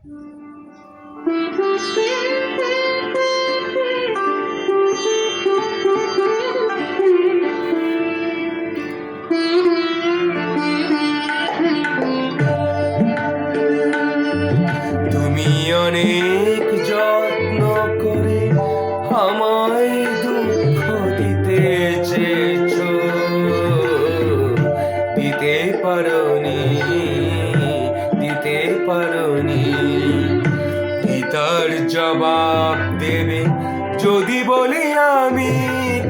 তুমি অনেক যত্ন করে আমায় দুঃখ দিতে চেয়েছো, দিতে পারোনি। গীতার জবাব দেবে যদি বলি আমি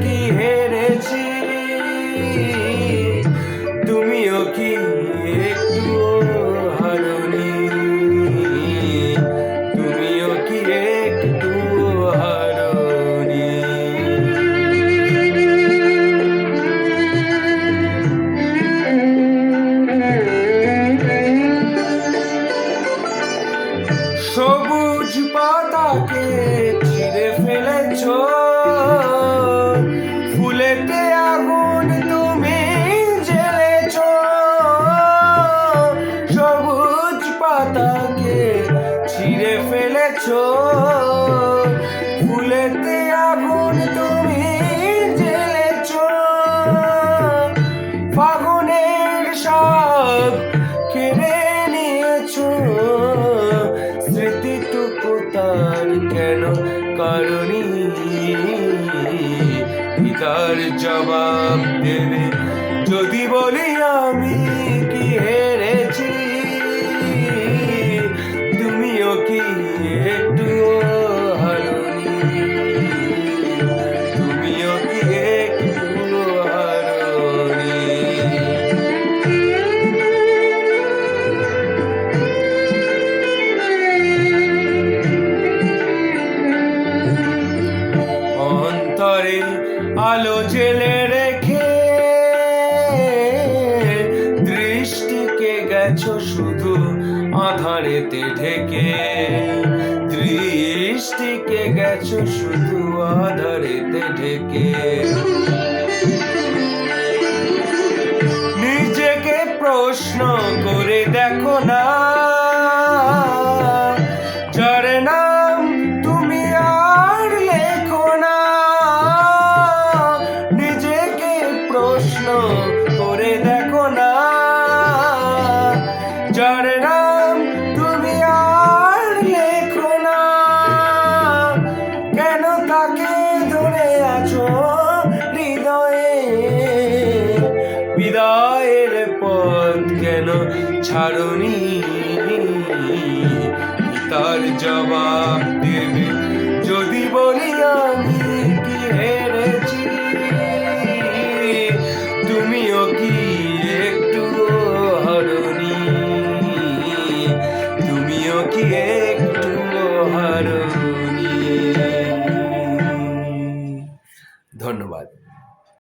কি হেরেছি? তুমিও কি একটু হারোনি? তুমিও কি একটু হারোনি? সবুজ পাতাকে ছিঁড়ে ফেলেছো, ফুলেতে আগুন তুমি জ্বেলেছো। সবুজ পাতাকে ছিঁড়ে ফেলেছো, ফুলেতে আগুন তুমি জ্বেলেছো। ফাগুনের সব কেড়ে নিয়েছো, স্মৃতিটুকু তার কেন কারণী? গীতার জবাব দেবে যদি বলি আমি কি হেরেছি? তুমিও কি একটু হারোনি? তুমিও কি একটু হারোনি? অন্তরে আলো জেলে রেখে দৃষ্টিকে গেছো শুধু আঁধারেতে ঢেকে। দৃষ্টিকে গেছো শুধু আঁধারেতে ঢেকে। নিজেকে প্রশ্ন করে দেখো না, যার নাম তুমি আর লেখো না। নিজেকে প্রশ্ন করে দেখো না, যার নাম তুমি আর লেখো না। কেন তাকে ধরে আছো হৃদয়ে? বিদায়ের পথ কেন ছাড়োনি? তার জবাব দেবে